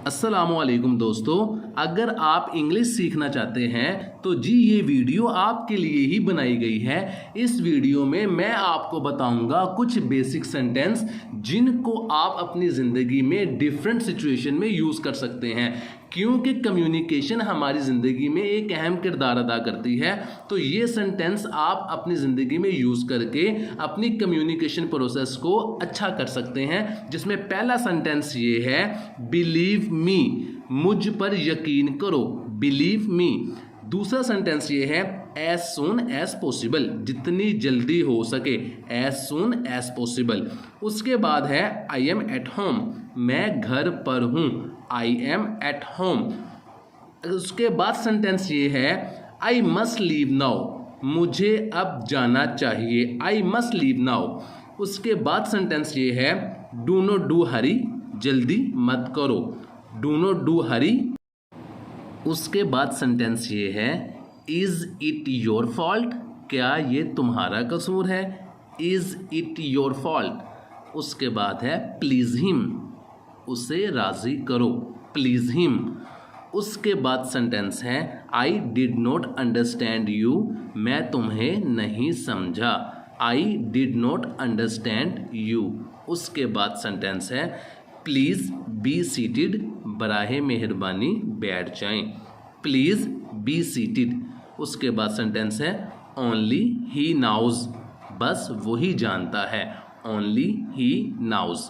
अस्सलाम वालेकुम दोस्तों, अगर आप इंग्लिश सीखना चाहते हैं तो जी ये वीडियो आपके लिए ही बनाई गई है। इस वीडियो में मैं आपको बताऊंगा कुछ बेसिक सेंटेंस जिनको आप अपनी ज़िंदगी में डिफरेंट सिचुएशन में यूज़ कर सकते हैं, क्योंकि कम्युनिकेशन हमारी ज़िंदगी में एक अहम किरदार अदा करती है। तो ये सेंटेंस आप अपनी ज़िंदगी में यूज़ करके अपनी कम्युनिकेशन प्रोसेस को अच्छा कर सकते हैं, जिसमें पहला सेंटेंस ये है बिलीव मी, मुझ पर यकीन करो, बिलीव मी। दूसरा सेंटेंस ये है एज सून एज पॉसिबल, जितनी जल्दी हो सके, एज सून एज पॉसिबल। उसके बाद है आई एम एट होम, मैं घर पर हूँ, आई एम एट होम। उसके बाद सेंटेंस ये है आई मस्ट लीव नाउ, मुझे अब जाना चाहिए, आई मस्ट लीव नाउ। उसके बाद सेंटेंस ये है डू नॉट डू हरी, जल्दी मत करो, डू नॉट डू हरी। उसके बाद सेंटेंस ये है इज़ इट योर फॉल्ट, क्या ये तुम्हारा कसूर है, इज़ इट योर फॉल्ट। उसके बाद है प्लीज़ हिम, उसे राज़ी करो, प्लीज़ हिम। उसके बाद सेंटेंस है I did not understand you, मैं तुम्हें नहीं समझा, I did not understand you. उसके बाद सेंटेंस है प्लीज़ बी सीटेड, बराहे मेहरबानी बैठ जाएं, प्लीज़ बी सीटेड। उसके बाद सेंटेंस है ओनली ही नाउज़, बस वही जानता है, ओनली ही नाउज़।